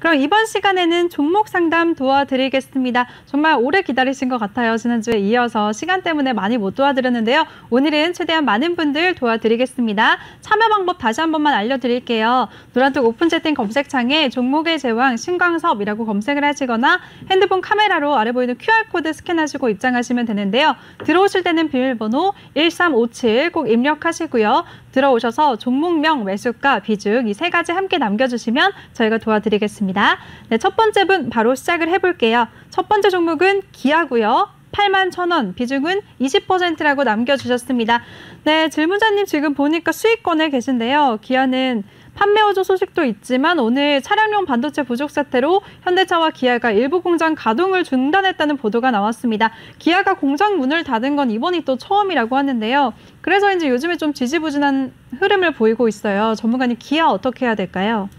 그럼 이번 시간에는 종목 상담 도와드리겠습니다. 정말 오래 기다리신 것 같아요. 지난주에 이어서 시간 때문에 많이 못 도와드렸는데요. 오늘은 최대한 많은 분들 도와드리겠습니다. 참여 방법 다시 한 번만 알려드릴게요. 노란톡 오픈 채팅 검색창에 종목의 제왕 신광섭이라고 검색을 하시거나 핸드폰 카메라로 아래 보이는 QR코드 스캔하시고 입장하시면 되는데요. 들어오실 때는 비밀번호 1357 꼭 입력하시고요. 들어오셔서 종목명, 매수가, 비중 이 세 가지 함께 남겨주시면 저희가 도와드리겠습니다. 네, 첫 번째 분 바로 시작을 해볼게요. 첫 번째 종목은 기아고요. 81,000원, 비중은 20%라고 남겨주셨습니다. 네, 질문자님 지금 보니까 수익권에 계신데요. 기아는 판매 호조 소식도 있지만 오늘 차량용 반도체 부족 사태로 현대차와 기아가 일부 공장 가동을 중단했다는 보도가 나왔습니다. 기아가 공장 문을 닫은 건 이번이 또 처음이라고 하는데요. 그래서인지 요즘에 좀 지지부진한 흐름을 보이고 있어요. 전문가님, 기아 어떻게 해야 될까요?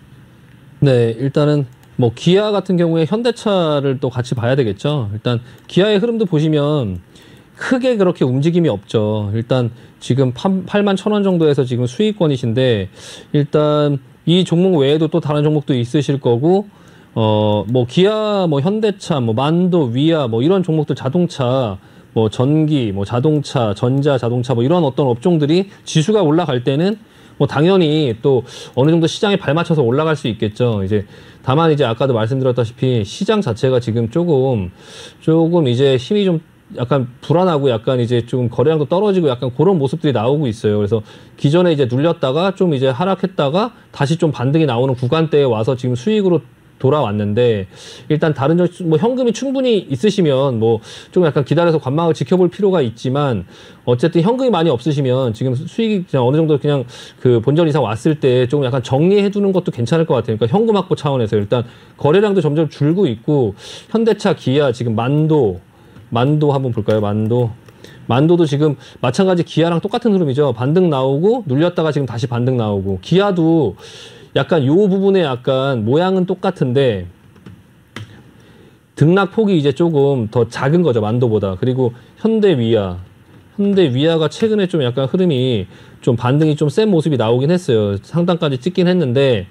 네, 일단은 뭐 기아 같은 경우에 현대차를 또 같이 봐야 되겠죠. 일단 기아의 흐름도 보시면 크게 그렇게 움직임이 없죠. 일단 지금 81,000원 정도에서 지금 수익권이신데, 일단 이 종목 외에도 또 다른 종목도 있으실 거고, 뭐 기아, 뭐 현대차, 뭐 만도, 위아, 뭐 이런 종목들, 자동차, 뭐 전기, 뭐 자동차, 전자 자동차, 뭐 이런 어떤 업종들이 지수가 올라갈 때는 뭐 당연히 또 어느 정도 시장에 발맞춰서 올라갈 수 있겠죠. 이제 다만 이제 아까도 말씀드렸다시피 시장 자체가 지금 조금 이제 힘이 좀 약간 불안하고 약간 이제 좀 거래량도 떨어지고 약간 그런 모습들이 나오고 있어요. 그래서 기존에 이제 눌렸다가 좀 이제 하락했다가 다시 좀 반등이 나오는 구간대에 와서 지금 수익으로 돌아왔는데, 일단 다른 뭐 현금이 충분히 있으시면 뭐 좀 약간 기다려서 관망을 지켜볼 필요가 있지만, 어쨌든 현금이 많이 없으시면 지금 수익이 그냥 어느 정도 그냥 그 본전 이상 왔을 때 조금 약간 정리해 두는 것도 괜찮을 것 같아요. 그러니까 현금 확보 차원에서 일단 거래량도 점점 줄고 있고, 현대차, 기아, 지금 만도 한번 볼까요? 만도도 지금 마찬가지 기아랑 똑같은 흐름이죠. 반등 나오고 눌렸다가 지금 다시 반등 나오고, 기아도 약간 요 부분에 약간 모양은 똑같은데 등락폭이 이제 조금 더 작은 거죠, 만도보다. 그리고 현대위아가 최근에 좀 약간 흐름이 좀 반등이 좀 센 모습이 나오긴 했어요. 상단까지 찍긴 했는데,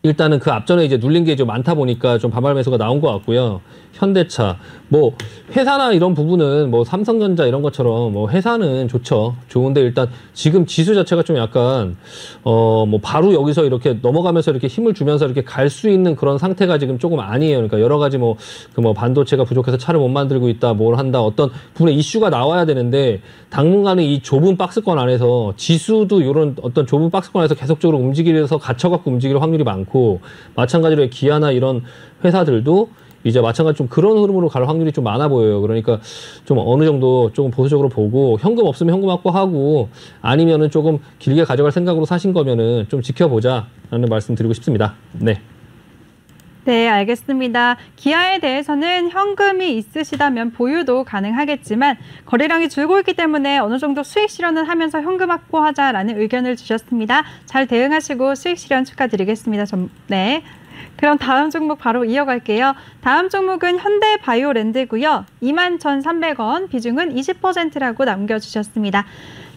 일단은 그 앞전에 이제 눌린 게 좀 많다 보니까 좀 반발 매수가 나온 것 같고요. 현대차, 뭐 회사나 이런 부분은 뭐 삼성전자 이런 것처럼 뭐 회사는 좋은데, 일단 지금 지수 자체가 좀 약간 뭐 바로 여기서 이렇게 넘어가면서 이렇게 힘을 주면서 이렇게 갈 수 있는 그런 상태가 지금 조금 아니에요. 그러니까 여러 가지 뭐 반도체가 부족해서 차를 못 만들고 있다, 뭘 한다, 어떤 부분에 이슈가 나와야 되는데, 당분간은 이 좁은 박스권 안에서 지수도 이런 어떤 좁은 박스권 안에서 계속적으로 움직이려서 갇혀갖고 움직일 확률이 많고, 마찬가지로 기아나 이런 회사들도 이제 마찬가지 좀 그런 흐름으로 갈 확률이 좀 많아 보여요. 그러니까 좀 어느 정도 조금 보수적으로 보고, 현금 없으면 현금 확보하고, 아니면은 조금 길게 가져갈 생각으로 사신 거면은 좀 지켜보자라는 말씀 드리고 싶습니다. 네. 네, 알겠습니다. 기아에 대해서는 현금이 있으시다면 보유도 가능하겠지만 거래량이 줄고 있기 때문에 어느 정도 수익 실현은 하면서 현금 확보하자라는 의견을 주셨습니다. 잘 대응하시고 수익 실현 축하드리겠습니다. 네. 그럼 다음 종목 바로 이어갈게요. 다음 종목은 현대바이오랜드고요. 21,300원, 비중은 20%라고 남겨주셨습니다.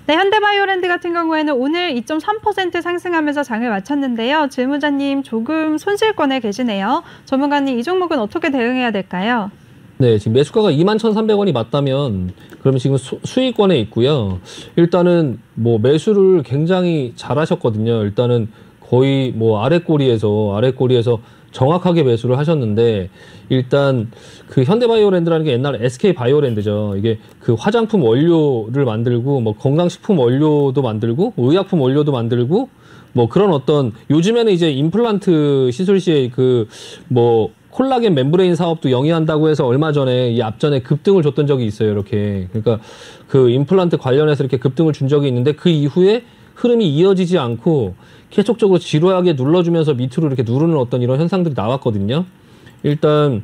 네, 현대바이오랜드 같은 경우에는 오늘 2.3% 상승하면서 장을 마쳤는데요. 질문자님 조금 손실권에 계시네요. 전문가님, 이 종목은 어떻게 대응해야 될까요? 네, 지금 매수가가 21,300원이 맞다면 그러면 지금 수익권에 있고요. 일단은 뭐 매수를 굉장히 잘하셨거든요. 일단은 거의 뭐 아랫꼬리에서 정확하게 매수를 하셨는데, 일단 그 현대바이오랜드라는 게 옛날 SK바이오랜드죠. 이게 그 화장품 원료를 만들고 뭐 건강식품 원료도 만들고 의약품 원료도 만들고 뭐 그런 어떤, 요즘에는 이제 임플란트 시술 시에 그 뭐 콜라겐 멤브레인 사업도 영위한다고 해서 얼마 전에 이 앞전에 급등을 줬던 적이 있어요. 이렇게. 그러니까 그 임플란트 관련해서 이렇게 급등을 준 적이 있는데, 그 이후에 흐름이 이어지지 않고 계속적으로 지루하게 눌러주면서 밑으로 이렇게 누르는 어떤 이런 현상들이 나왔거든요. 일단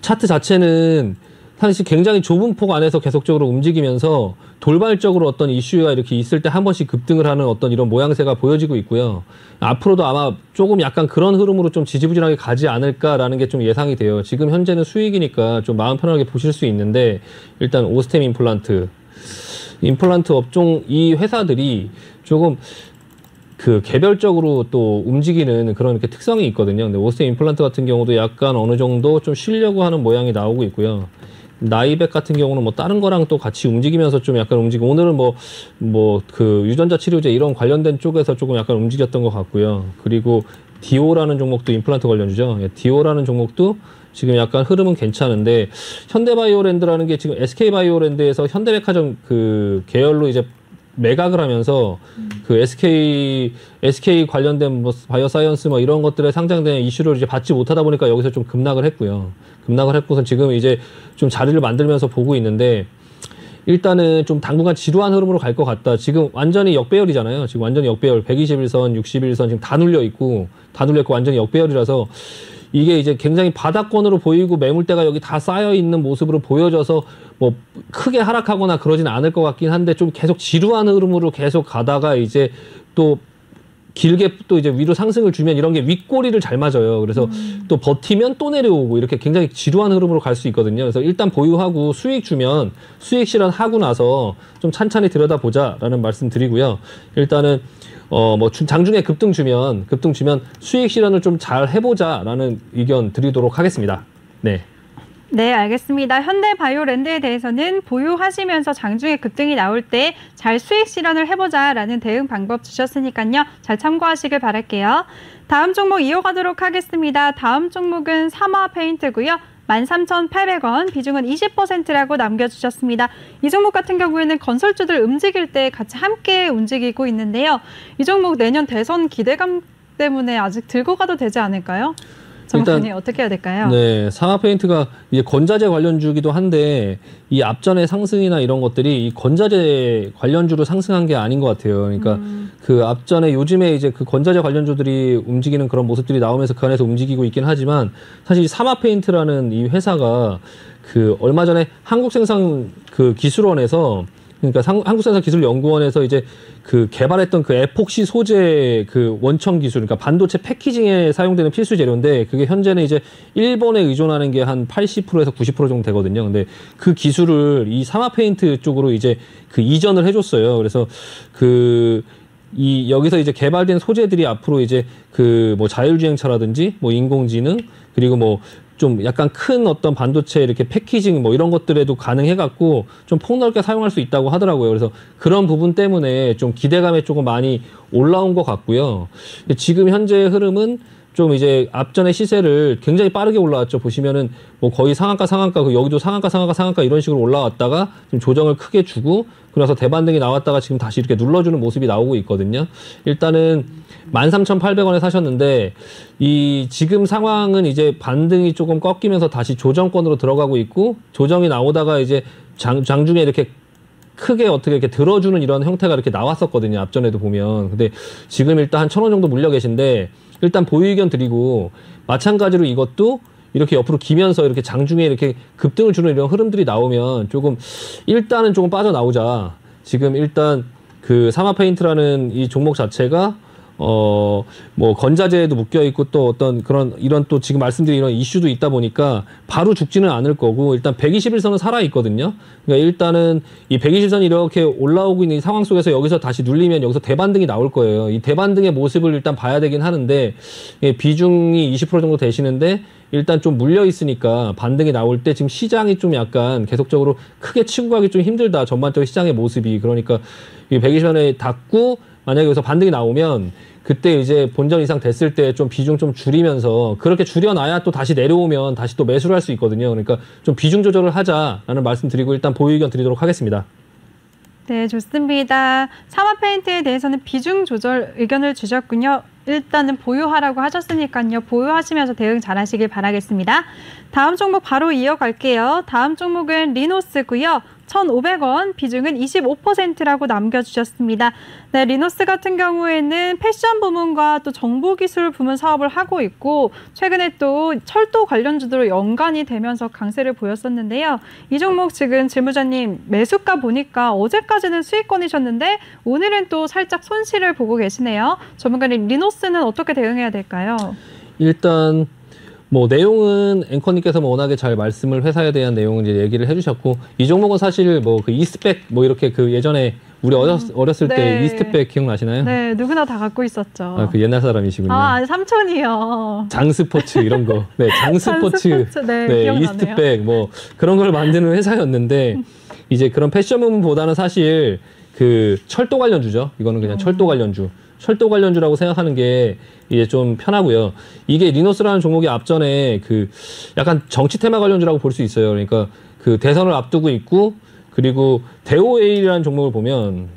차트 자체는 사실 굉장히 좁은 폭 안에서 계속적으로 움직이면서 돌발적으로 어떤 이슈가 이렇게 있을 때 한 번씩 급등을 하는 어떤 이런 모양새가 보여지고 있고요. 앞으로도 아마 조금 약간 그런 흐름으로 좀 지지부진하게 가지 않을까라는 게 좀 예상이 돼요. 지금 현재는 수익이니까 좀 마음 편하게 보실 수 있는데, 일단 오스템 임플란트 업종 이 회사들이 조금 그 개별적으로 또 움직이는 그런 이렇게 특성이 있거든요. 근데 오스템 임플란트 같은 경우도 약간 어느 정도 좀 쉬려고 하는 모양이 나오고 있고요. 나이백 같은 경우는 뭐 다른 거랑 또 같이 움직이면서 좀 약간 움직이고, 오늘은 뭐 그 유전자 치료제 이런 관련된 쪽에서 조금 약간 움직였던 것 같고요. 그리고 디오라는 종목도 임플란트 관련주죠. 예, 디오라는 종목도 지금 약간 흐름은 괜찮은데, 현대바이오랜드라는 게 지금 SK바이오랜드에서 현대백화점 그 계열로 이제 매각을 하면서 그 SK 관련된 뭐 바이오사이언스 뭐 이런 것들에 상장된 이슈를 이제 받지 못하다 보니까 여기서 좀 급락을 했고요. 급락을 했고선 지금 이제 좀 자리를 만들면서 보고 있는데, 일단은 좀 당분간 지루한 흐름으로 갈 것 같다. 지금 완전히 역배열이잖아요. 지금 완전히 역배열. 121선, 61선 지금 다 눌려 있고 완전히 역배열이라서 이게 이제 굉장히 바닥권으로 보이고 매물대가 여기 다 쌓여 있는 모습으로 보여져서 뭐 크게 하락하거나 그러진 않을 것 같긴 한데, 좀 계속 지루한 흐름으로 계속 가다가 이제 또 길게 또 이제 위로 상승을 주면 이런 게 윗꼬리를 잘 맞아요. 그래서 또 버티면 또 내려오고 이렇게 굉장히 지루한 흐름으로 갈 수 있거든요. 그래서 일단 보유하고 수익 주면 수익 실현하고 나서 좀 찬찬히 들여다보자라는 말씀 드리고요. 일단은 뭐 장중에 급등 주면 수익 실현을 좀 잘 해보자라는 의견 드리도록 하겠습니다. 네. 네, 알겠습니다. 현대바이오랜드에 대해서는 보유하시면서 장중에 급등이 나올 때 잘 수익 실현을 해보자라는 대응 방법 주셨으니까요. 잘 참고하시길 바랄게요. 다음 종목 이어가도록 하겠습니다. 다음 종목은 삼화페인트고요. 13,800원, 비중은 20%라고 남겨주셨습니다. 이 종목 같은 경우에는 건설주들 움직일 때 같이 함께 움직이고 있는데요. 이 종목 내년 대선 기대감 때문에 아직 들고 가도 되지 않을까요? 전문가님 어떻게 해야 될까요? 네, 삼화페인트가 이제 건자재 관련주기도 한데, 이 앞전의 상승이나 이런 것들이 이 건자재 관련주로 상승한 게 아닌 것 같아요. 그러니까 그 앞전에 요즘에 이제 그 건자재 관련주들이 움직이는 그런 모습들이 나오면서 그 안에서 움직이고 있긴 하지만, 사실 삼화페인트라는 이 회사가 그 얼마 전에 한국생산 그 기술원에서, 그러니까 한국생산기술연구원에서 이제 그 개발했던 그 에폭시 소재 그 원청 기술, 그러니까 반도체 패키징에 사용되는 필수 재료인데, 그게 현재는 이제 일본에 의존하는 게 한 80%에서 90% 정도 되거든요. 근데 그 기술을 이 삼화페인트 쪽으로 이제 그 이전을 해줬어요. 그래서 여기서 이제 개발된 소재들이 앞으로 이제 그 뭐 자율주행차라든지 뭐 인공지능, 그리고 뭐 좀 약간 큰 어떤 반도체 이렇게 패키징 뭐 이런 것들에도 가능해갖고 좀 폭넓게 사용할 수 있다고 하더라고요. 그래서 그런 부분 때문에 좀 기대감에 조금 많이 올라온 것 같고요. 지금 현재 흐름은 좀 이제 앞전의 시세를 굉장히 빠르게 올라왔죠. 보시면은 뭐 거의 상한가, 그 여기도 상한가 이런 식으로 올라왔다가 좀 조정을 크게 주고, 그래서 대반등이 나왔다가 지금 다시 이렇게 눌러주는 모습이 나오고 있거든요. 일단은 13,800원에 사셨는데, 이 지금 상황은 이제 반등이 조금 꺾이면서 다시 조정권으로 들어가고 있고, 조정이 나오다가 이제 장중에 이렇게 크게 어떻게 이렇게 들어주는 이런 형태가 이렇게 나왔었거든요. 앞전에도 보면. 근데 지금 일단 한 1,000원 정도 물려 계신데, 일단 보유 의견 드리고, 마찬가지로 이것도 이렇게 옆으로 기면서 이렇게 장중에 이렇게 급등을 주는 이런 흐름들이 나오면 일단은 조금 빠져나오자. 지금 일단 그 삼화페인트라는 이 종목 자체가 뭐 건자재에도 묶여 있고, 또 어떤 이런 또 지금 말씀드린 이런 이슈도 있다 보니까 바로 죽지는 않을 거고, 일단 121선은 살아 있거든요. 그러니까 일단은 이 121선이 이렇게 올라오고 있는 이 상황 속에서 여기서 다시 눌리면 여기서 대반등이 나올 거예요. 이 대반등의 모습을 일단 봐야 되긴 하는데, 비중이 20% 정도 되시는데 일단 좀 물려 있으니까 반등이 나올 때 지금 시장이 좀 약간 계속적으로 크게 치고 가기 좀 힘들다. 전반적인 시장의 모습이. 그러니까 이 120선에 닿고 만약에 여기서 반등이 나오면 그때 이제 본전 이상 됐을 때 좀 비중 좀 줄이면서, 그렇게 줄여놔야 또 다시 내려오면 다시 또 매수를 할 수 있거든요. 그러니까 좀 비중 조절을 하자라는 말씀 드리고 일단 보유 의견 드리도록 하겠습니다. 네, 좋습니다. 삼화페인트에 대해서는 비중 조절 의견을 주셨군요. 일단은 보유하라고 하셨으니까요. 보유하시면서 대응 잘 하시길 바라겠습니다. 다음 종목 바로 이어갈게요. 다음 종목은 리노스고요. 1,500원, 비중은 25%라고 남겨주셨습니다. 네, 리노스 같은 경우에는 패션 부문과 또 정보기술 부문 사업을 하고 있고, 최근에 또 철도 관련주들로 연관이 되면서 강세를 보였었는데요. 이 종목 지금 실무자님 매수가 보니까 어제까지는 수익권이셨는데 오늘은 또 살짝 손실을 보고 계시네요. 전문가님, 리노스는 어떻게 대응해야 될까요? 일단 뭐 내용은 앵커님께서 뭐 워낙에 잘 말씀을 회사에 대한 내용을 이제 얘기를 해주셨고 이 종목은 사실 뭐 그 이스트백 뭐 이렇게 그 예전에 우리 어렸을 네. 때 이스트백 기억나시나요? 네, 누구나 다 갖고 있었죠. 아, 그 옛날 사람이시군요. 아니, 삼촌이요. 장스포츠 이런 거. 네, 장스포츠. 장스포츠, 네, 기억나네요. 이스트백 뭐 그런 걸 만드는 회사였는데 이제 그런 패션문보다는 사실 그 철도 관련주죠. 이거는 그냥 철도 관련주. 철도 관련주라고 생각하는 게 이제 좀 편하고요. 이게 리노스라는 종목이 앞전에 그 약간 정치 테마 관련주라고 볼 수 있어요. 그러니까 그 대선을 앞두고 있고 그리고 대오에일이라는 종목을 보면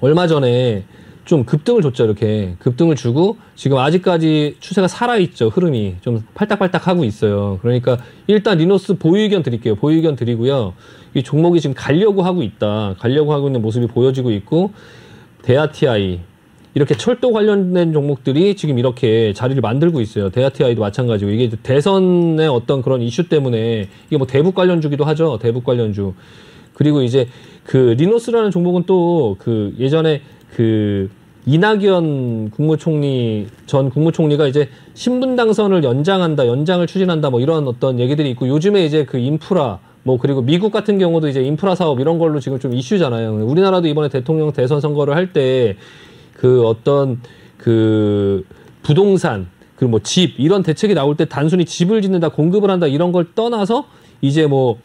얼마 전에 좀 급등을 줬죠. 이렇게 급등을 주고 지금 아직까지 추세가 살아있죠. 흐름이 좀 팔딱팔딱 하고 있어요. 그러니까 일단 리노스 보유 의견 드릴게요. 보유 의견 드리고요. 이 종목이 지금 가려고 하고 있다. 가려고 하고 있는 모습이 보여지고 있고 데아티아이 이렇게 철도 관련된 종목들이 지금 이렇게 자리를 만들고 있어요. 데아티아이도 마찬가지고 이게 대선의 어떤 그런 이슈 때문에 이게 뭐 대북 관련주기도 하죠. 대북 관련주. 그리고 이제 그 리노스라는 종목은 또 그 예전에 그 이낙연 전 국무총리가 이제 신분 당선을 연장을 추진한다 뭐 이런 어떤 얘기들이 있고 요즘에 이제 그 인프라 뭐 그리고 미국 같은 경우도 이제 인프라 사업 이런 걸로 지금 좀 이슈잖아요. 우리나라도 이번에 대통령 대선 선거를 할 때 그 어떤 그 부동산 그리고 뭐 집 이런 대책이 나올 때 단순히 집을 짓는다 공급을 한다 이런 걸 떠나서 이제 뭐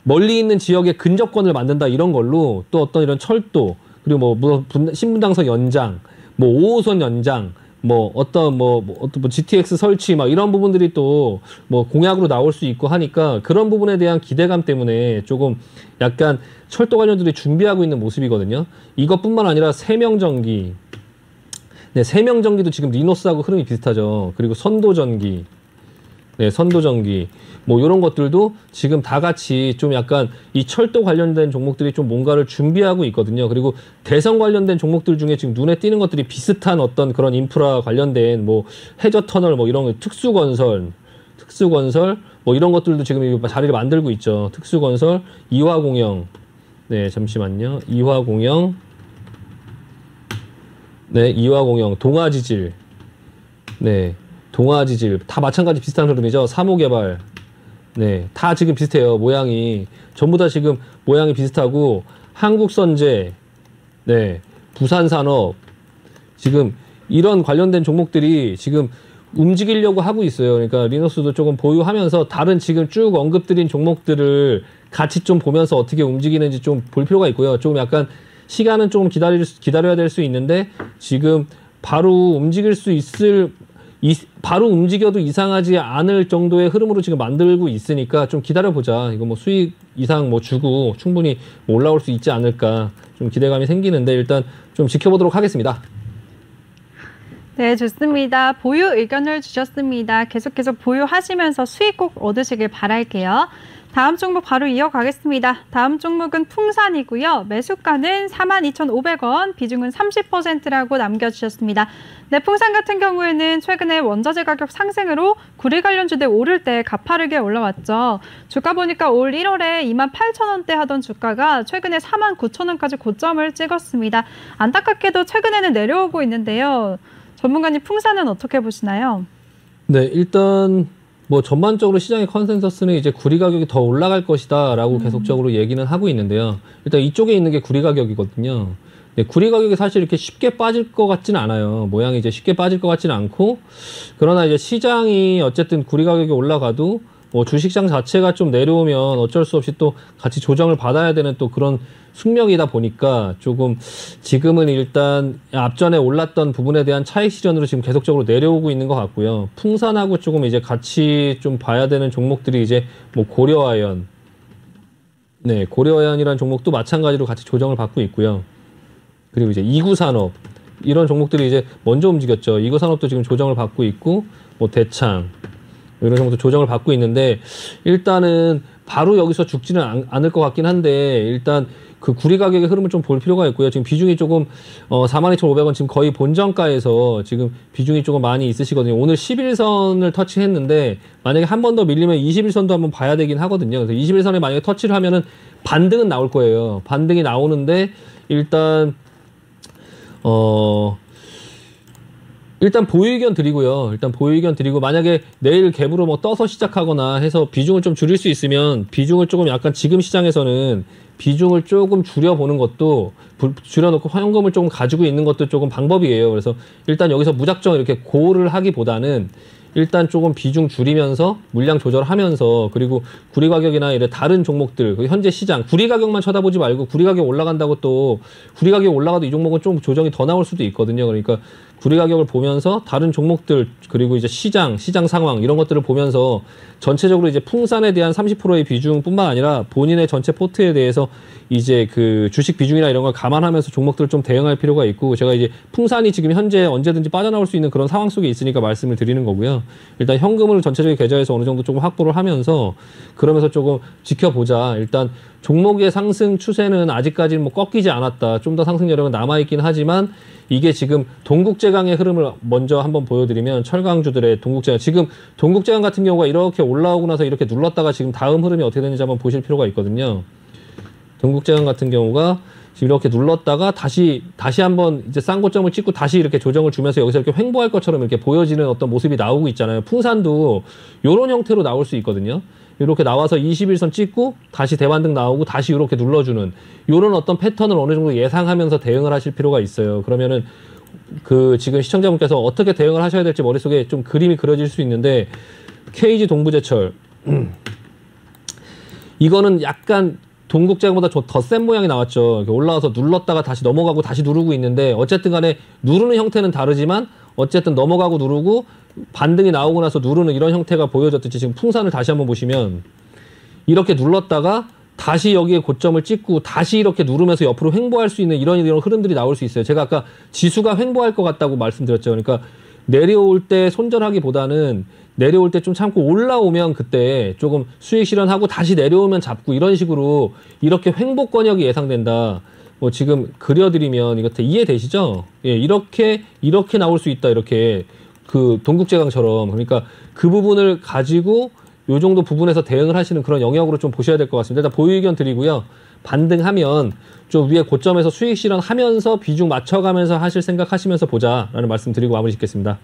멀리 있는 지역에 근접권을 만든다 이런 걸로 또 어떤 이런 철도 그리고 뭐 신분당선 연장 뭐 5호선 연장 뭐 어떤 뭐 GTX 설치 막 이런 부분들이 또 뭐 공약으로 나올 수 있고 하니까 그런 부분에 대한 기대감 때문에 조금 약간 철도 관련들이 준비하고 있는 모습이거든요. 이것뿐만 아니라 세명전기. 네, 세명전기도 지금 리노스하고 흐름이 비슷하죠. 그리고 선도전기. 네, 선도전기. 뭐 이런 것들도 지금 다 같이 좀 약간 이 철도 관련된 종목들이 좀 뭔가를 준비하고 있거든요. 그리고 대선 관련된 종목들 중에 지금 눈에 띄는 것들이 비슷한 어떤 그런 인프라 관련된 뭐 해저터널 뭐 이런 거 특수건설 뭐 이런 것들도 지금 자리를 만들고 있죠. 특수건설, 이화공영. 네, 잠시만요. 이화공영. 네, 이화공영, 동아지질. 네, 동아지질. 다 마찬가지 비슷한 흐름이죠. 사모개발. 네, 다 지금 비슷해요. 모양이. 전부 다 지금 모양이 비슷하고, 한국선제, 네, 부산산업. 지금 이런 관련된 종목들이 지금 움직이려고 하고 있어요. 그러니까 리노스도 조금 보유하면서 다른 지금 쭉 언급드린 종목들을 같이 좀 보면서 어떻게 움직이는지 좀 볼 필요가 있고요. 좀 약간 시간은 좀 기다려야 될 수 있는데 지금 바로 움직일 수 있을 바로 움직여도 이상하지 않을 정도의 흐름으로 지금 만들고 있으니까 좀 기다려보자. 이거 뭐 수익 이상 뭐 주고 충분히 뭐 올라올 수 있지 않을까 좀 기대감이 생기는데 일단 좀 지켜보도록 하겠습니다. 네, 좋습니다. 보유 의견을 주셨습니다. 계속해서 보유하시면서 수익 꼭 얻으시길 바랄게요. 다음 종목 바로 이어가겠습니다. 다음 종목은 풍산이고요. 매수가는 42,500원, 비중은 30%라고 남겨주셨습니다. 네, 풍산 같은 경우에는 최근에 원자재 가격 상승으로 구리 관련주들 오를 때 가파르게 올라왔죠. 주가 보니까 올 1월에 28,000원대 하던 주가가 최근에 49,000원까지 고점을 찍었습니다. 안타깝게도 최근에는 내려오고 있는데요. 전문가님 풍산은 어떻게 보시나요? 네, 일단 뭐 전반적으로 시장의 컨센서스는 이제 구리 가격이 더 올라갈 것이다라고 계속적으로 얘기는 하고 있는데요. 일단 이쪽에 있는 게 구리 가격이거든요. 네, 구리 가격이 사실 이렇게 쉽게 빠질 것 같지는 않아요. 모양이 이제 쉽게 빠질 것 같지는 않고, 그러나 이제 시장이 어쨌든 구리 가격이 올라가도 뭐 주식시장 자체가 좀 내려오면 어쩔 수 없이 또 같이 조정을 받아야 되는 또 그런 숙명이다 보니까 조금 지금은 일단 앞전에 올랐던 부분에 대한 차익 실현으로 지금 계속적으로 내려오고 있는 것 같고요. 풍산하고 조금 이제 같이 좀 봐야 되는 종목들이 이제 뭐 고려아연, 네, 고려아연이라는 종목도 마찬가지로 같이 조정을 받고 있고요. 그리고 이제 이구산업 이런 종목들이 이제 먼저 움직였죠. 이구산업도 지금 조정을 받고 있고, 뭐 대창 이런 종목도 조정을 받고 있는데 일단은 바로 여기서 죽지는 않을 것 같긴 한데 일단 그 구리 가격의 흐름을 좀 볼 필요가 있고요. 지금 비중이 조금 42,500원 지금 거의 본정가에서 지금 비중이 조금 많이 있으시거든요. 오늘 11선을 터치했는데 만약에 한 번 더 밀리면 21선도 한번 봐야 되긴 하거든요. 그래서 21선에 만약에 터치를 하면은 반등은 나올 거예요. 반등이 나오는데 일단 일단 보유 의견 드리고요. 일단 보유 의견 드리고 만약에 내일 갭으로 뭐 떠서 시작하거나 해서 비중을 좀 줄일 수 있으면 비중을 조금 약간 지금 시장에서는 비중을 조금 줄여보는 것도 줄여놓고 현금을 조금 가지고 있는 것도 조금 방법이에요. 그래서 일단 여기서 무작정 이렇게 고를 하기보다는 일단 조금 비중 줄이면서 물량 조절하면서 그리고 구리 가격이나 이런 다른 종목들 현재 시장 구리 가격만 쳐다보지 말고 구리 가격 올라간다고 또 구리 가격 올라가도 이 종목은 좀 조정이 더 나올 수도 있거든요. 그러니까 구리 가격을 보면서 다른 종목들 그리고 이제 시장 상황 이런 것들을 보면서 전체적으로 이제 풍산에 대한 30%의 비중뿐만 아니라 본인의 전체 포트에 대해서 이제 그 주식 비중이나 이런 걸 감안하면서 종목들을 좀 대응할 필요가 있고 제가 이제 풍산이 지금 현재 언제든지 빠져나올 수 있는 그런 상황 속에 있으니까 말씀을 드리는 거고요. 일단 현금을 전체적인 계좌에서 어느 정도 조금 확보를 하면서 그러면서 조금 지켜보자. 일단 종목의 상승 추세는 아직까지는 뭐 꺾이지 않았다. 좀 더 상승 여력은 남아있긴 하지만 이게 지금 동국제강의 흐름을 먼저 한번 보여드리면 철강주들의 동국제강 지금 동국제강 같은 경우가 이렇게 올라오고 나서 이렇게 눌렀다가 지금 다음 흐름이 어떻게 되는지 한번 보실 필요가 있거든요. 동국제강 같은 경우가 지금 이렇게 눌렀다가 다시 한번 이제 싼 고점을 찍고 다시 이렇게 조정을 주면서 여기서 이렇게 횡보할 것처럼 이렇게 보여지는 어떤 모습이 나오고 있잖아요. 풍산도 이런 형태로 나올 수 있거든요. 이렇게 나와서 21선 찍고 다시 대반등 나오고 다시 이렇게 눌러주는 이런 어떤 패턴을 어느 정도 예상하면서 대응을 하실 필요가 있어요. 그러면은 그 지금 시청자분께서 어떻게 대응을 하셔야 될지 머릿속에 좀 그림이 그려질 수 있는데 KG 동부제철 이거는 약간 동국제강보다 더 센 모양이 나왔죠. 올라와서 눌렀다가 다시 넘어가고 다시 누르고 있는데 어쨌든 간에 누르는 형태는 다르지만 어쨌든 넘어가고 누르고 반등이 나오고 나서 누르는 이런 형태가 보여졌듯이 지금 풍산을 다시 한번 보시면 이렇게 눌렀다가 다시 여기에 고점을 찍고 다시 이렇게 누르면서 옆으로 횡보할 수 있는 이런 흐름들이 나올 수 있어요. 제가 아까 지수가 횡보할 것 같다고 말씀드렸죠. 그러니까 내려올 때 손절하기보다는 내려올 때 좀 참고 올라오면 그때 조금 수익 실현하고 다시 내려오면 잡고 이런 식으로 이렇게 횡보권역이 예상된다. 뭐 지금 그려드리면 이거 이해되시죠? 예, 이렇게 나올 수 있다. 이렇게 그 동국제강처럼 그러니까 그 부분을 가지고 요 정도 부분에서 대응을 하시는 그런 영역으로 좀 보셔야 될 것 같습니다. 일단 보유 의견 드리고요. 반등하면 좀 위에 고점에서 수익 실현하면서 비중 맞춰가면서 하실 생각하시면서 보자라는 말씀 드리고 마무리 짓겠습니다.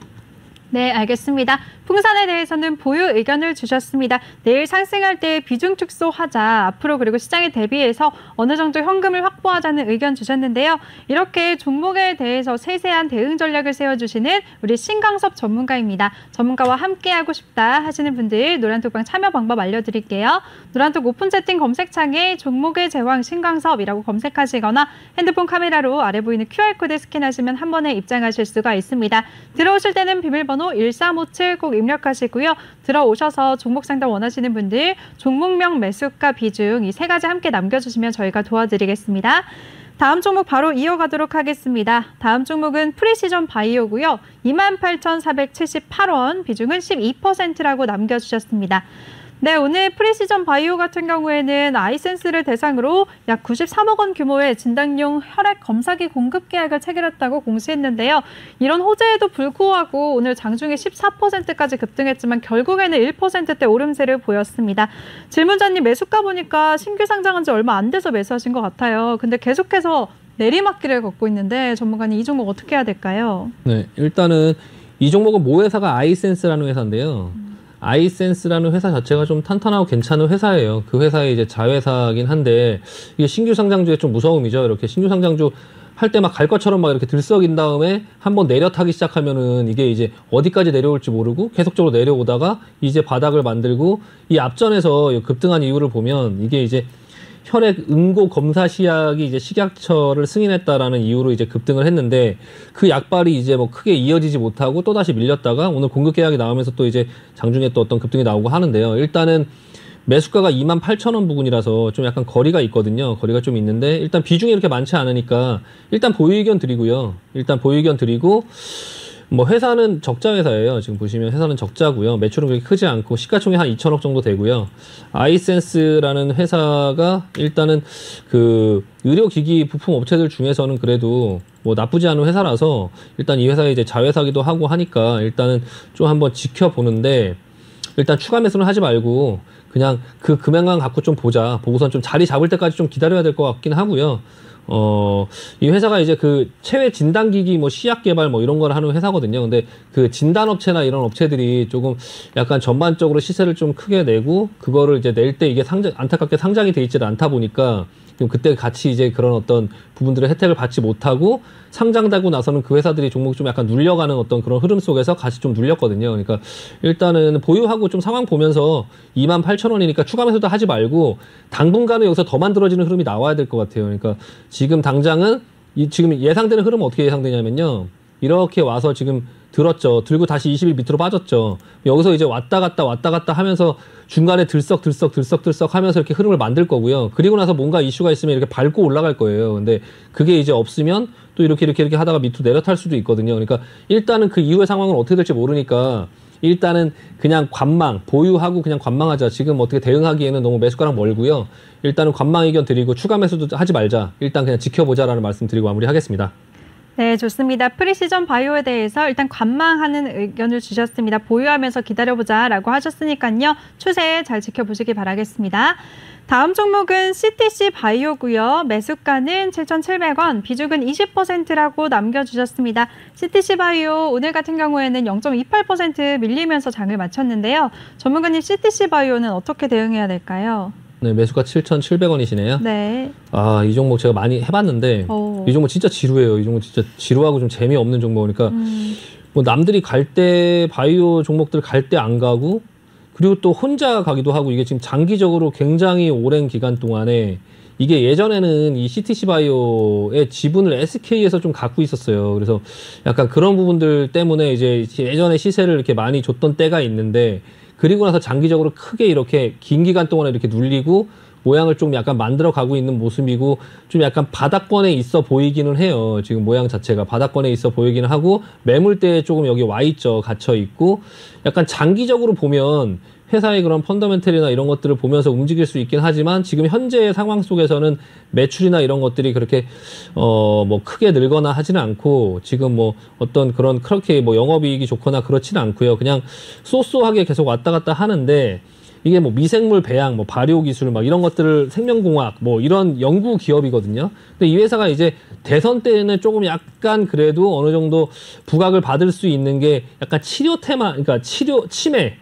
네, 알겠습니다. 풍산에 대해서는 보유 의견을 주셨습니다. 내일 상승할 때 비중 축소하자. 앞으로 그리고 시장에 대비해서 어느 정도 현금을 확보하자는 의견 주셨는데요. 이렇게 종목에 대해서 세세한 대응 전략을 세워주시는 우리 신광섭 전문가입니다. 전문가와 함께하고 싶다 하시는 분들 노란톡방 참여 방법 알려드릴게요. 노란톡 오픈 채팅 검색창에 종목의 제왕 신광섭이라고 검색하시거나 핸드폰 카메라로 아래 보이는 QR코드 스캔하시면 한 번에 입장하실 수가 있습니다. 들어오실 때는 비밀번호 1357 꼭 입력하시고요. 들어오셔서 종목 상담 원하시는 분들 종목명, 매수가, 비중 이 세 가지 함께 남겨주시면 저희가 도와드리겠습니다. 다음 종목 바로 이어가도록 하겠습니다. 다음 종목은 프리시전 바이오고요. 28,478원, 비중은 12%라고 남겨주셨습니다. 네, 오늘 프리시전 바이오 같은 경우에는 아이센스를 대상으로 약 93억 원 규모의 진단용 혈액 검사기 공급 계약을 체결했다고 공시했는데요. 이런 호재에도 불구하고 오늘 장중에 14%까지 급등했지만 결국에는 1%대 오름세를 보였습니다. 질문자님 매수가 보니까 신규 상장한 지 얼마 안 돼서 매수하신 것 같아요. 근데 계속해서 내리막길을 걷고 있는데 전문가님 이 종목 어떻게 해야 될까요? 네, 일단은 이 종목은 모 회사가 아이센스라는 회사인데요. 아이센스라는 회사 자체가 좀 탄탄하고 괜찮은 회사예요. 그 회사의 이제 자회사긴 한데 이게 신규 상장주의 좀 무서움이죠. 이렇게 신규 상장주 할 때 막 갈 것처럼 막 이렇게 들썩인 다음에 한번 내려타기 시작하면은 이게 이제 어디까지 내려올지 모르고 계속적으로 내려오다가 이제 바닥을 만들고 이 앞전에서 급등한 이유를 보면 이게 이제 혈액 응고 검사 시약이 이제 식약처를 승인했다라는 이유로 이제 급등을 했는데 그 약발이 이제 뭐 크게 이어지지 못하고 또 다시 밀렸다가 오늘 공급 계약이 나오면서 또 이제 장중에 또 어떤 급등이 나오고 하는데요. 일단은 매수가가 28,000원 부근이라서 좀 약간 거리가 있거든요. 거리가 좀 있는데 일단 비중이 이렇게 많지 않으니까 일단 보유 의견 드리고요. 일단 보유 의견 드리고 뭐 회사는 적자 회사예요. 지금 보시면 회사는 적자고요. 매출은 그렇게 크지 않고 시가총액 한 2천억 정도 되고요. 아이센스라는 회사가 일단은 그 의료기기 부품 업체들 중에서는 그래도 뭐 나쁘지 않은 회사라서 일단 이 회사에 이제 자회사기도 하고 하니까 일단은 좀 한번 지켜보는데 일단 추가 매수는 하지 말고 그냥 그 금액만 갖고 좀 보자. 보고선 좀 자리 잡을 때까지 좀 기다려야 될 것 같긴 하고요. 이 회사가 이제 그 체외 진단기기 뭐 시약 개발 뭐 이런 걸 하는 회사거든요. 근데 그 진단업체나 이런 업체들이 조금 약간 전반적으로 시세를 좀 크게 내고 그거를 이제 낼 때 이게 안타깝게 상장이 돼 있지 않다 보니까 좀 그때 같이 이제 그런 어떤 부분들의 혜택을 받지 못하고 상장되고 나서는 그 회사들이 종목이 좀 약간 눌려가는 어떤 그런 흐름 속에서 같이 좀 눌렸거든요. 그러니까 일단은 보유하고 좀 상황 보면서 28,000원이니까 추가 매수도 하지 말고 당분간은 여기서 더 만들어지는 흐름이 나와야 될 것 같아요. 그러니까 지금 당장은 지금 예상되는 흐름은 어떻게 예상되냐면요. 이렇게 와서 지금 들었죠. 들고 다시 20일 밑으로 빠졌죠. 여기서 이제 왔다 갔다 하면서 중간에 들썩 하면서 이렇게 흐름을 만들 거고요. 그리고 나서 뭔가 이슈가 있으면 이렇게 밟고 올라갈 거예요. 근데 그게 이제 없으면 또 이렇게 하다가 밑으로 내려탈 수도 있거든요. 그러니까 일단은 그 이후의 상황은 어떻게 될지 모르니까 일단은 그냥 관망, 보유하고 그냥 관망하자. 지금 어떻게 대응하기에는 너무 매수가랑 멀고요. 일단은 관망 의견 드리고 추가 매수도 하지 말자. 일단 그냥 지켜보자라는 말씀 드리고 마무리하겠습니다. 네, 좋습니다. 프리시전 바이오에 대해서 일단 관망하는 의견을 주셨습니다. 보유하면서 기다려보자라고 하셨으니까요. 추세 잘 지켜보시기 바라겠습니다. 다음 종목은 CTC 바이오고요. 매수가는 7,700원, 비중은 20%라고 남겨주셨습니다. CTC 바이오 오늘 같은 경우에는 0.28% 밀리면서 장을 마쳤는데요. 전문가님, CTC 바이오는 어떻게 대응해야 될까요? 네, 매수가 7,700원이시네요. 네. 아, 이 종목 제가 많이 해봤는데 이 종목 진짜 지루해요. 이 종목 진짜 지루하고 좀 재미없는 종목이니까 뭐 남들이 갈 때 바이오 종목들 갈 때 안 가고 그리고 또 혼자 가기도 하고 이게 지금 장기적으로 굉장히 오랜 기간 동안에 이게 예전에는 이 CTC 바이오의 지분을 SK에서 좀 갖고 있었어요. 그래서 약간 그런 부분들 때문에 이제 예전에 시세를 이렇게 많이 줬던 때가 있는데 그리고 나서 장기적으로 크게 이렇게 긴 기간 동안에 이렇게 눌리고 모양을 좀 약간 만들어 가고 있는 모습이고 좀 약간 바닥권에 있어 보이기는 해요. 지금 모양 자체가 바닥권에 있어 보이기는 하고 매물대에 조금 여기 와 있죠. 갇혀 있고 약간 장기적으로 보면 회사의 그런 펀더멘털이나 이런 것들을 보면서 움직일 수 있긴 하지만 지금 현재의 상황 속에서는 매출이나 이런 것들이 그렇게 뭐 크게 늘거나 하지는 않고 지금 뭐 어떤 그런 그렇게 뭐 영업이익이 좋거나 그렇지는 않고요. 그냥 쏘쏘하게 계속 왔다 갔다 하는데 이게 뭐 미생물 배양, 뭐 발효 기술 막 이런 것들을 생명공학 뭐 이런 연구 기업이거든요. 근데 이 회사가 이제 대선 때는 조금 약간 그래도 어느 정도 부각을 받을 수 있는 게 약간 치료 테마, 그러니까 치매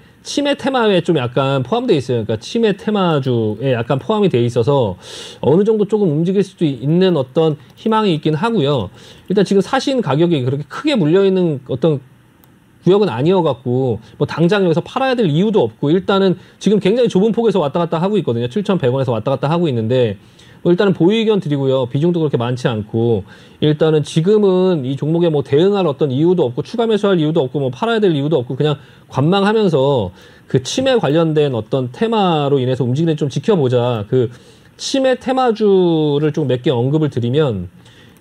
테마에 좀 약간 포함되어 있어요. 그러니까 치매 테마주에 약간 포함이 돼 있어서 어느 정도 조금 움직일 수도 있는 어떤 희망이 있긴 하고요. 일단 지금 사신 가격이 그렇게 크게 물려있는 어떤 구역은 아니어갖고 뭐 당장 여기서 팔아야 될 이유도 없고 일단은 지금 굉장히 좁은 폭에서 왔다 갔다 하고 있거든요. 7,100원에서 왔다 갔다 하고 있는데 뭐 일단은 보유 의견 드리고요. 비중도 그렇게 많지 않고 일단은 지금은 이 종목에 뭐 대응할 어떤 이유도 없고 추가 매수할 이유도 없고 뭐 팔아야 될 이유도 없고 그냥 관망하면서 그 치매 관련된 어떤 테마로 인해서 움직이는 좀 지켜보자. 그 치매 테마주를 좀 몇 개 언급을 드리면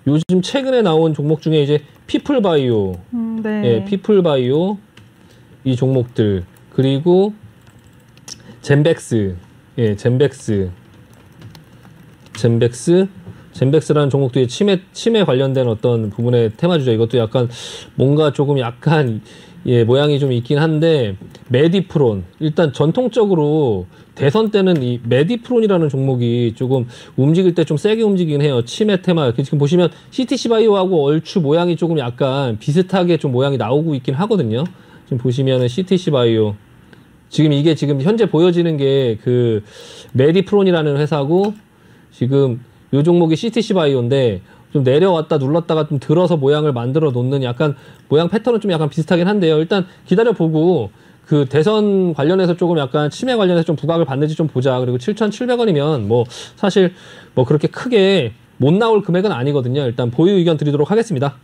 요즘 최근에 나온 종목 중에 이제 피플바이오, 네. 예, 피플바이오 이 종목들 그리고 젠백스, 예, 젠백스라는 종목도 치매 관련된 어떤 부분의 테마주죠. 이것도 약간 뭔가 조금 약간 예, 모양이 좀 있긴 한데 메디프론 일단 전통적으로 대선 때는 이 메디프론이라는 종목이 조금 움직일 때 좀 세게 움직이긴 해요. 치매 테마 지금 보시면 CTC 바이오하고 얼추 모양이 조금 약간 비슷하게 좀 모양이 나오고 있긴 하거든요. 지금 보시면은 CTC 바이오 지금 이게 지금 현재 보여지는 게 그 메디프론이라는 회사고 지금 요 종목이 CTC 바이오인데 좀 내려왔다 눌렀다가 좀 들어서 모양을 만들어 놓는 약간 모양 패턴은 좀 약간 비슷하긴 한데요. 일단 기다려보고 그 대선 관련해서 조금 약간 치매 관련해서 좀 부각을 받는지 좀 보자. 그리고 7,700원이면 뭐 사실 뭐 그렇게 크게 못 나올 금액은 아니거든요. 일단 보유 의견 드리도록 하겠습니다.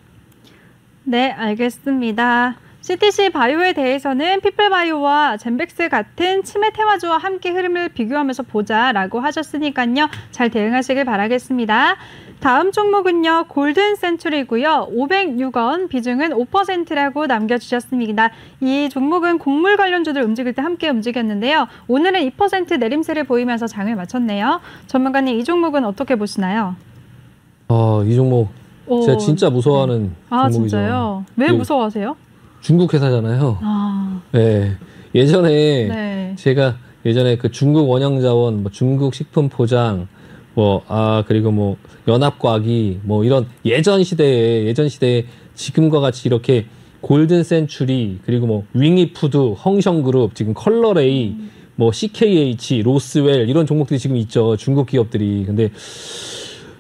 네, 알겠습니다. CTC 바이오에 대해서는 피플바이오와 젠백스 같은 치매 테마주와 함께 흐름을 비교하면서 보자라고 하셨으니까요. 잘 대응하시길 바라겠습니다. 다음 종목은요. 골든 센츄리고요. 506원, 비중은 5%라고 남겨주셨습니다. 이 종목은 곡물 관련주들 움직일 때 함께 움직였는데요. 오늘은 2% 내림세를 보이면서 장을 마쳤네요. 전문가님, 이 종목은 어떻게 보시나요? 이 종목 제가 진짜 무서워하는 종목이죠. 진짜요? 왜 무서워하세요? 중국 회사잖아요. 네. 예전에 네. 제가 예전에 그 중국 원형자원, 뭐 중국 식품 포장, 그리고 뭐 연합과학이 뭐 이런 예전 시대에 지금과 같이 이렇게 골든 센츄리 그리고 뭐 윙이푸드, 헝성그룹, 지금 컬러레이, 뭐 CKH, 로스웰 이런 종목들이 지금 있죠. 중국 기업들이. 근데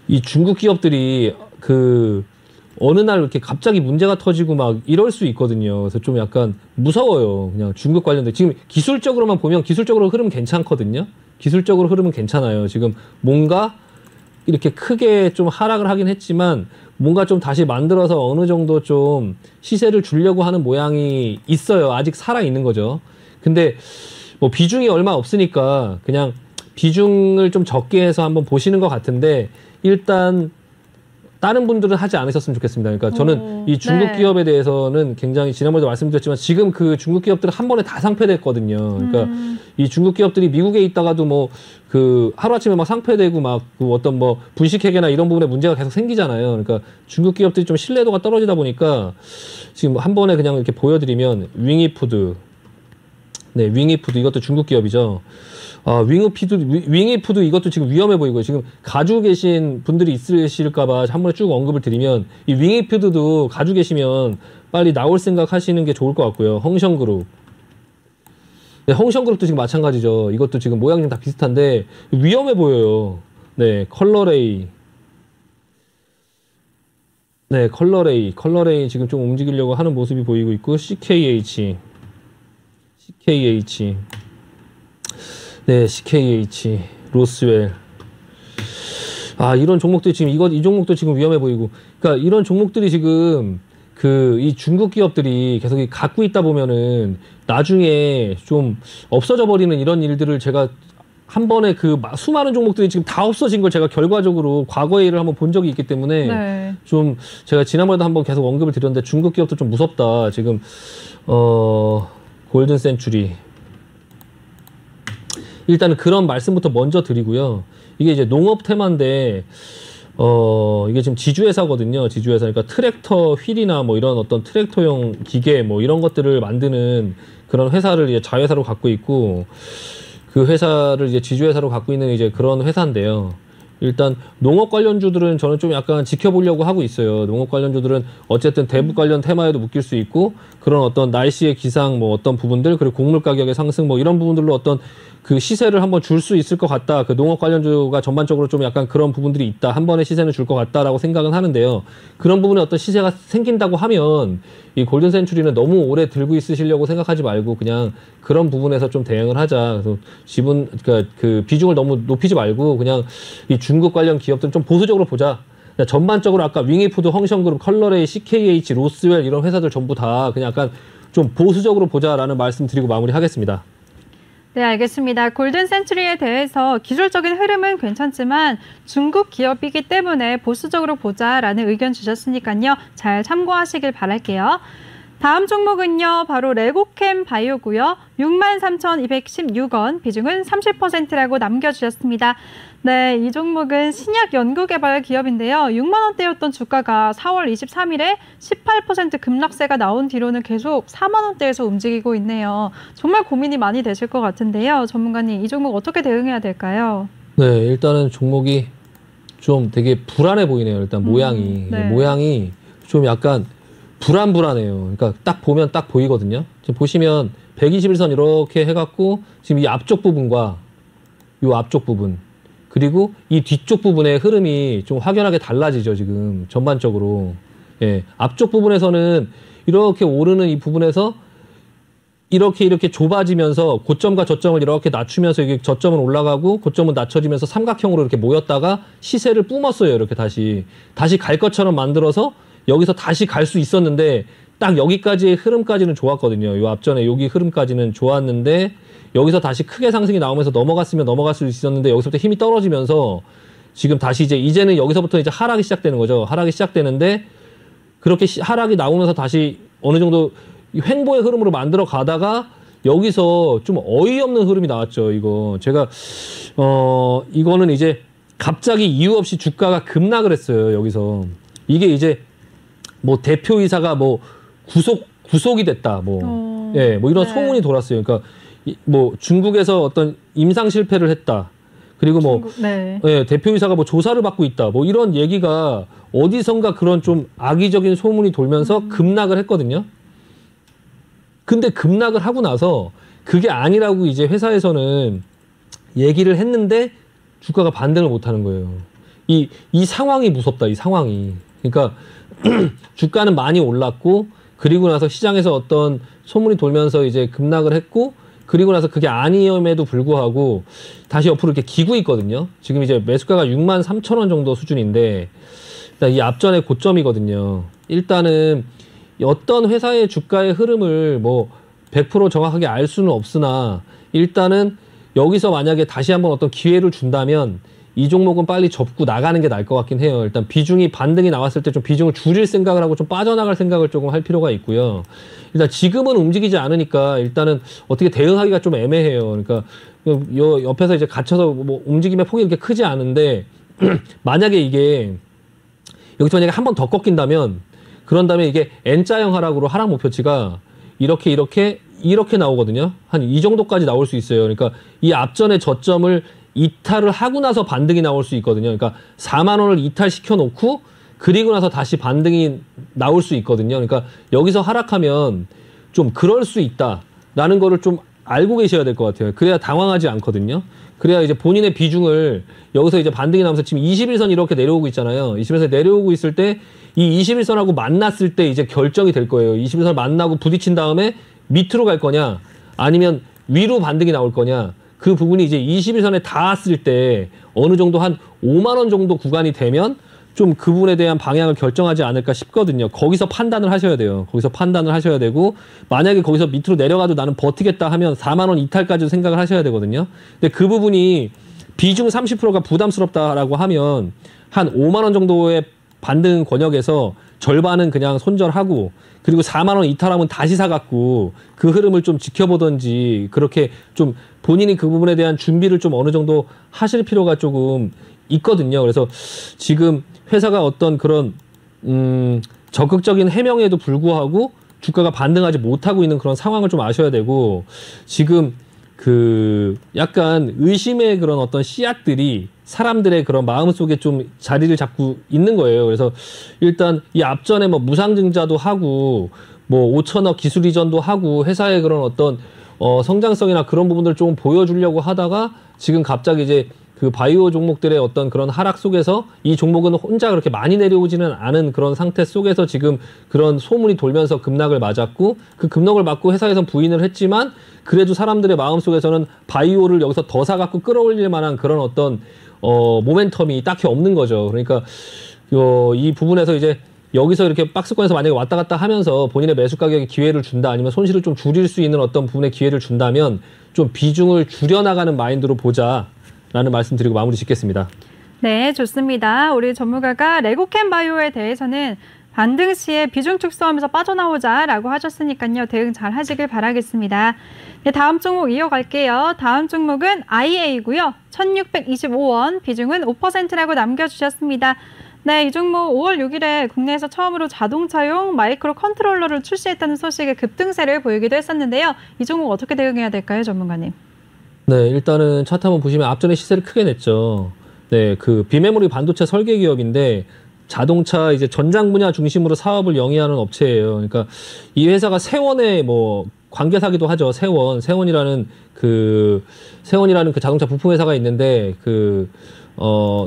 이 중국 기업들이 어느 날 이렇게 갑자기 문제가 터지고 막 이럴 수 있거든요. 그래서 좀 약간 무서워요. 그냥 중국 관련된 지금 기술적으로만 보면 기술적으로 흐름은 괜찮거든요. 기술적으로 흐름은 괜찮아요. 지금 뭔가 이렇게 크게 좀 하락을 하긴 했지만 뭔가 좀 다시 만들어서 어느 정도 좀 시세를 주려고 하는 모양이 있어요. 아직 살아 있는 거죠. 근데 뭐 비중이 얼마 없으니까 그냥 비중을 좀 적게 해서 한번 보시는 것 같은데 일단 다른 분들은 하지 않으셨으면 좋겠습니다. 그러니까 저는 이 중국 기업에 대해서는 굉장히 지난번에도 말씀드렸지만 지금 그 중국 기업들은 한 번에 다 상폐됐거든요. 그러니까 이 중국 기업들이 미국에 있다가도 뭐 하루아침에 막 상폐되고 막 어떤 뭐 분식회계나 이런 부분에 문제가 계속 생기잖아요. 그러니까 중국 기업들이 좀 신뢰도가 떨어지다 보니까 지금 한 번에 그냥 이렇게 보여드리면 윙이푸드, 네, 윙이푸드 이것도 중국 기업이죠. 윙이푸드 이것도 지금 위험해 보이고요. 지금 가지고 계신 분들이 있으실까봐 한 번에 쭉 언급을 드리면 이 윙이푸드도 가지고 계시면 빨리 나올 생각 하시는 게 좋을 것 같고요. 헝성그룹. 네, 헝성그룹도 지금 마찬가지죠. 이것도 지금 모양이 다 비슷한데 위험해 보여요. 네, 컬러레이. 네, 컬러레이 지금 좀 움직이려고 하는 모습이 보이고 있고 CKH. 네, CKH, 로스웰. 이런 종목들이 지금 이 종목도 지금 위험해 보이고. 그러니까 이런 종목들이 지금 이 중국 기업들이 계속 갖고 있다 보면은 나중에 좀 없어져 버리는 이런 일들을 제가 한 번에 수많은 종목들이 지금 다 없어진 걸 제가 결과적으로 과거의 일을 한번 본 적이 있기 때문에 네. 좀 제가 지난번에도 한번 계속 언급을 드렸는데 중국 기업도 좀 무섭다. 지금 골든 센츄리. 일단은 그런 말씀부터 먼저 드리고요. 이게 이제 농업 테마인데, 이게 지금 지주회사거든요. 지주회사. 그러니까 트랙터 휠이나 뭐 이런 어떤 트랙터용 기계 뭐 이런 것들을 만드는 그런 회사를 이제 자회사로 갖고 있고, 그 회사를 이제 지주회사로 갖고 있는 이제 그런 회사인데요. 일단 농업 관련주들은 저는 좀 약간 지켜보려고 하고 있어요. 농업 관련주들은 어쨌든 대북 관련 테마에도 묶일 수 있고 그런 어떤 날씨의 기상 뭐 어떤 부분들 그리고 곡물 가격의 상승 뭐 이런 부분들로 어떤 그 시세를 한번 줄 수 있을 것 같다. 그 농업 관련주가 전반적으로 좀 약간 그런 부분들이 있다. 한 번에 시세는 줄 것 같다라고 생각은 하는데요. 그런 부분에 어떤 시세가 생긴다고 하면 이 골든 센츄리는 너무 오래 들고 있으시려고 생각하지 말고 그냥 그런 부분에서 좀 대응을 하자. 그래서 그러니까 그 비중을 너무 높이지 말고 그냥 이 중국 관련 기업들은 좀 보수적으로 보자. 전반적으로 아까 윙이푸드, 헝성그룹, 컬러레이, CKH, 로스웰 이런 회사들 전부 다 그냥 약간 좀 보수적으로 보자라는 말씀 드리고 마무리하겠습니다. 네, 알겠습니다. 골든 센츄리에 대해서 기술적인 흐름은 괜찮지만 중국 기업이기 때문에 보수적으로 보자라는 의견 주셨으니까요. 잘 참고하시길 바랄게요. 다음 종목은요. 바로 레고캠 바이오고요. 63,216원, 비중은 30%라고 남겨주셨습니다. 네, 이 종목은 신약 연구개발 기업인데요. 6만 원대였던 주가가 4월 23일에 18% 급락세가 나온 뒤로는 계속 4만 원대에서 움직이고 있네요. 정말 고민이 많이 되실 것 같은데요. 전문가님, 이 종목 어떻게 대응해야 될까요? 네, 일단은 종목이 좀 되게 불안해 보이네요. 일단 모양이. 네. 모양이 좀 약간 불안해요. 그러니까 딱 보면 딱 보이거든요. 지금 보시면 121선 이렇게 해갖고 지금 이 앞쪽 부분과 이 앞쪽 부분 그리고 이 뒤쪽 부분의 흐름이 좀 확연하게 달라지죠. 지금 전반적으로. 예, 앞쪽 부분에서는 이렇게 오르는 이 부분에서 이렇게 좁아지면서 고점과 저점을 이렇게 낮추면서 이게 저점은 올라가고 고점은 낮춰지면서 삼각형으로 이렇게 모였다가 시세를 뿜었어요. 이렇게 다시 갈 것처럼 만들어서 여기서 다시 갈 수 있었는데 딱 여기까지의 흐름까지는 좋았거든요. 요 앞전에 여기 흐름까지는 좋았는데 여기서 다시 크게 상승이 나오면서 넘어갔으면 넘어갈 수 있었는데 여기서부터 힘이 떨어지면서 지금 다시 이제는 여기서부터 이제 하락이 시작되는 거죠. 하락이 시작되는데 그렇게 하락이 나오면서 다시 어느 정도 횡보의 흐름으로 만들어 가다가 여기서 좀 어이없는 흐름이 나왔죠. 이거 제가 이거는 이제 갑자기 이유 없이 주가가 급락을 했어요. 여기서 이게 이제 뭐 대표이사가 뭐 구속이 됐다. 뭐 예, 뭐 이런 네. 소문이 돌았어요. 그러니까 뭐 중국에서 어떤 임상 실패를 했다. 그리고 뭐 네. 예, 대표이사가 뭐 조사를 받고 있다. 뭐 이런 얘기가 어디선가 그런 좀 악의적인 소문이 돌면서 급락을 했거든요. 근데 급락을 하고 나서 그게 아니라고 이제 회사에서는 얘기를 했는데 주가가 반등을 못 하는 거예요. 이 상황이 무섭다, 이 상황이. 그러니까 주가는 많이 올랐고, 그리고 나서 시장에서 어떤 소문이 돌면서 이제 급락을 했고, 그리고 나서 그게 아니음에도 불구하고 다시 옆으로 이렇게 기고 있거든요. 지금 이제 매수가가 63,000원 정도 수준인데, 일단 이 앞전의 고점이거든요. 일단은 어떤 회사의 주가의 흐름을 뭐 100% 정확하게 알 수는 없으나, 일단은 여기서 만약에 다시 한번 어떤 기회를 준다면 이 종목은 빨리 접고 나가는 게 나을 것 같긴 해요. 일단 비중이 반등이 나왔을 때 좀 비중을 줄일 생각을 하고 좀 빠져나갈 생각을 조금 할 필요가 있고요. 일단 지금은 움직이지 않으니까 일단은 어떻게 대응하기가 좀 애매해요. 그러니까 요 옆에서 이제 갇혀서 뭐 움직임의 폭이 이렇게 크지 않은데 만약에 이게 여기서 만약에 한 번 더 꺾인다면, 그런 다음에 이게 N자형 하락으로 하락 목표치가 이렇게 나오거든요. 한 이 정도까지 나올 수 있어요. 그러니까 이 앞전의 저점을 이탈을 하고 나서 반등이 나올 수 있거든요. 그러니까 4만 원을 이탈시켜 놓고 그리고 나서 다시 반등이 나올 수 있거든요. 그러니까 여기서 하락하면 좀 그럴 수 있다라는 거를 좀 알고 계셔야 될 것 같아요. 그래야 당황하지 않거든요. 그래야 이제 본인의 비중을 여기서 이제 반등이 나면서 지금 21선 이렇게 내려오고 있잖아요. 21선 내려오고 있을 때 이 21선하고 만났을 때 이제 결정이 될 거예요. 21선 만나고 부딪힌 다음에 밑으로 갈 거냐, 아니면 위로 반등이 나올 거냐. 그 부분이 이제 21선에 닿았을 때 어느 정도 한 5만 원 정도 구간이 되면 좀 그 부분에 대한 방향을 결정하지 않을까 싶거든요. 거기서 판단을 하셔야 돼요. 거기서 판단을 하셔야 되고, 만약에 거기서 밑으로 내려가도 나는 버티겠다 하면 4만 원 이탈까지도 생각을 하셔야 되거든요. 근데 그 부분이 비중 30%가 부담스럽다라고 하면 한 5만 원 정도의 반등 권역에서 절반은 그냥 손절하고, 그리고 4만 원 이탈하면 다시 사갖고 그 흐름을 좀 지켜보던지, 그렇게 좀 본인이 그 부분에 대한 준비를 좀 어느 정도 하실 필요가 조금 있거든요. 그래서 지금 회사가 어떤 그런 적극적인 해명에도 불구하고 주가가 반등하지 못하고 있는 그런 상황을 좀 아셔야 되고, 지금 그 약간 의심의 그런 어떤 씨앗들이 사람들의 그런 마음속에 좀 자리를 잡고 있는 거예요. 그래서 일단 이 앞전에 뭐 무상증자도 하고 뭐 5천억 기술 이전도 하고 회사의 그런 어떤 성장성이나 그런 부분들을 좀 보여주려고 하다가 지금 갑자기 이제 그 바이오 종목들의 어떤 그런 하락 속에서 이 종목은 혼자 그렇게 많이 내려오지는 않은 그런 상태 속에서 지금 그런 소문이 돌면서 급락을 맞았고, 그 급락을 맞고 회사에선 부인을 했지만 그래도 사람들의 마음속에서는 바이오를 여기서 더 사갖고 끌어올릴 만한 그런 어떤 모멘텀이 딱히 없는 거죠. 그러니까 이 부분에서 이제 여기서 이렇게 박스권에서 만약에 왔다 갔다 하면서 본인의 매수 가격에 기회를 준다, 아니면 손실을 좀 줄일 수 있는 어떤 부분에 기회를 준다면 좀 비중을 줄여나가는 마인드로 보자라는 말씀 드리고 마무리 짓겠습니다. 네, 좋습니다. 우리 전문가가 레고캠 바이오에 대해서는 반등 시에 비중 축소하면서 빠져나오자라고 하셨으니까요. 대응 잘 하시길 바라겠습니다. 네, 다음 종목 이어갈게요. 다음 종목은 IA고요. 1625원, 비중은 5%라고 남겨주셨습니다. 네, 이 종목 5월 6일에 국내에서 처음으로 자동차용 마이크로 컨트롤러를 출시했다는 소식에 급등세를 보이기도 했었는데요. 이 종목 어떻게 대응해야 될까요, 전문가님? 네, 일단은 차트 한번 보시면 앞전에 시세를 크게 냈죠. 네, 그 비메모리 반도체 설계 기업인데 자동차 이제 전장 분야 중심으로 사업을 영위하는 업체예요. 그러니까 이 회사가 세원의 뭐 관계사기도 하죠. 세원이라는 그 자동차 부품 회사가 있는데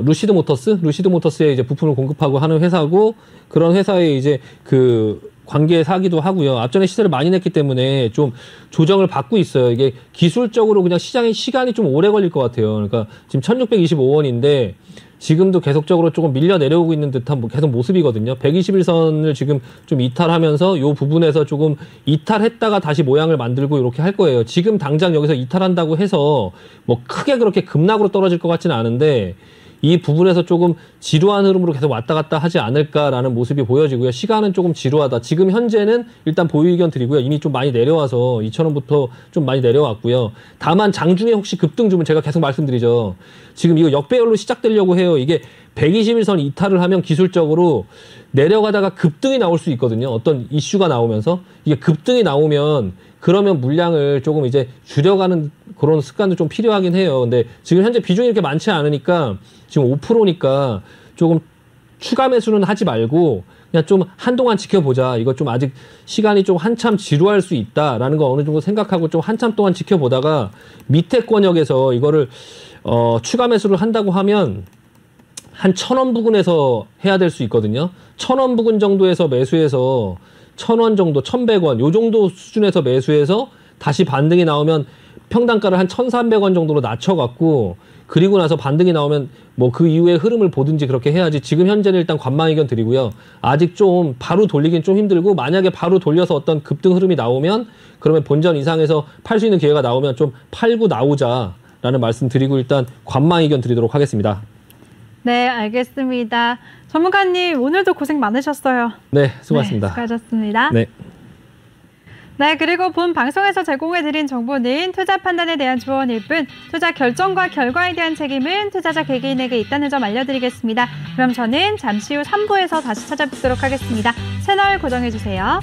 루시드 모터스에 이제 부품을 공급하고 하는 회사고, 그런 회사에 이제 그 관계사기도 하고요. 앞전에 시세를 많이 냈기 때문에 좀 조정을 받고 있어요. 이게 기술적으로 그냥 시장의 시간이 좀 오래 걸릴 것 같아요. 그러니까 지금 1625원인데 지금도 계속적으로 조금 밀려 내려오고 있는 듯한 계속 모습이거든요. 121선을 지금 좀 이탈하면서 요 부분에서 조금 이탈했다가 다시 모양을 만들고 이렇게 할 거예요. 지금 당장 여기서 이탈한다고 해서 뭐 크게 그렇게 급락으로 떨어질 것 같지는 않은데 이 부분에서 조금 지루한 흐름으로 계속 왔다 갔다 하지 않을까라는 모습이 보여지고요. 시간은 조금 지루하다. 지금 현재는 일단 보유 의견 드리고요. 이미 좀 많이 내려와서 2,000원부터 좀 많이 내려왔고요. 다만 장중에 혹시 급등 주면 제가 계속 말씀드리죠. 지금 이거 역배열로 시작되려고 해요. 이게 121선 이탈을 하면 기술적으로 내려가다가 급등이 나올 수 있거든요. 어떤 이슈가 나오면서 이게 급등이 나오면 그러면 물량을 조금 이제 줄여가는 그런 습관도 좀 필요하긴 해요. 근데 지금 현재 비중이 이렇게 많지 않으니까 지금 5%니까 조금 추가 매수는 하지 말고 그냥 좀 한동안 지켜보자. 이거 좀 아직 시간이 좀 한참 지루할 수 있다라는 거 어느 정도 생각하고 좀 한참 동안 지켜보다가 밑에 권역에서 이거를 추가 매수를 한다고 하면 한 1,000원 부근에서 해야 될 수 있거든요. 1,000원 부근 정도에서 매수해서 1,000원 정도, 1,100원 요 정도 수준에서 매수해서 다시 반등이 나오면 평단가를 한 1,300원 정도로 낮춰갖고 그리고 나서 반등이 나오면 뭐 그 이후에 흐름을 보든지 그렇게 해야지. 지금 현재는 일단 관망 의견 드리고요. 아직 좀 바로 돌리긴 좀 힘들고 만약에 바로 돌려서 어떤 급등 흐름이 나오면 그러면 본전 이상에서 팔 수 있는 기회가 나오면 좀 팔고 나오자라는 말씀 드리고 일단 관망 의견 드리도록 하겠습니다. 네, 알겠습니다. 전문가님 오늘도 고생 많으셨어요. 네, 수고하셨습니다. 네, 수고하셨습니다. 네. 네, 그리고 본 방송에서 제공해드린 정보는 투자 판단에 대한 조언일 뿐 투자 결정과 결과에 대한 책임은 투자자 개개인에게 있다는 점 알려드리겠습니다. 그럼 저는 잠시 후 3부에서 다시 찾아뵙도록 하겠습니다. 채널 고정해주세요.